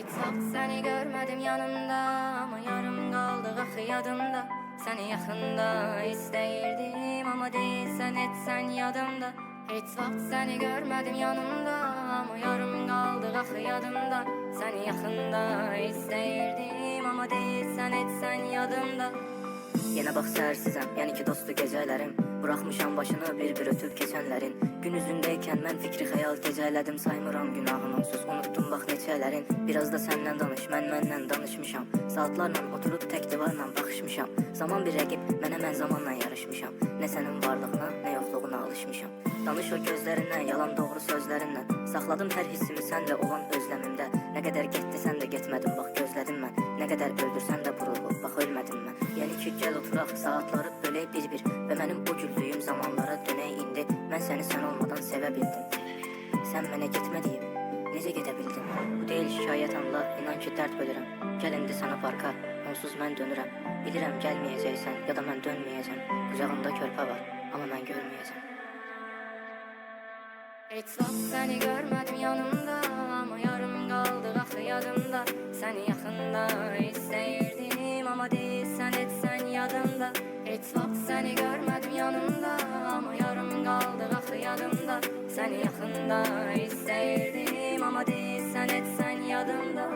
Hiç vaxt səni görmədim yanımda, ama yarım qaldı axı yadımda. Səni yaxında istəyirdim, ama deyilsən etsən yadımda. Hiç vaxt səni görmədim yanımda, ama yarım qaldı axı yadımda. Səni yaxında istəyirdim, ama deyilsən etsən yadımda. Yenə bax sərsizəm, yəni ki dostu gecələrim. Buraxmışam başını bir-bir ötüb keçənlərin. Gün üzündəykən mən fikri xəyal gecələdim. Saymıram günahın onsuz, unutdum bax neçələrin. Biraz da səndən danış, mən məndən danışmışam. Saatlarla oturub tək divarla baxışmışam. Zaman bir rəqib, mən zamanla yarışmışam. Nə sənin varlığına, nə yoxluğuna alışmışam. Danış o gözlərindən, yalan doğru sözlərindən. Saxladım hər hissimi sənlə olan özləmimdə. Nə qədər getdisən də getmədim, bax gözlədim mən. Nə qədər öldürsən də bu ruhu, bax ölmədim mən. Yəni ki gəl oturaq, saatları bölək bir-bir. Və mənim o güldüyüm zamanlara dönək indi. Mən səni sən olmadan sevə bildim. Sən mənə getmə deyib, necə gedə bildin? Bu deyil şikayət anla, inan ki dərd bölürəm. Gəl indi sənə parka, onsuz mən dönürəm. Bilirəm gəlməyəcəksən, ya da mən dönməyəcəm. Qucağımda körpə var, amma mən görməyəcəm. Hiç vaxt səni görmədim yanımda, ama yarım qaldı axı yadımda. Səni yaxında istəyirdim, ama deyilsən etsən yadımda. Hiç vaxt səni görmədim yanımda, ama yarım qaldı axı yadımda. Səni yaxında istəyirdim, ama deyilsən etsən yadımda.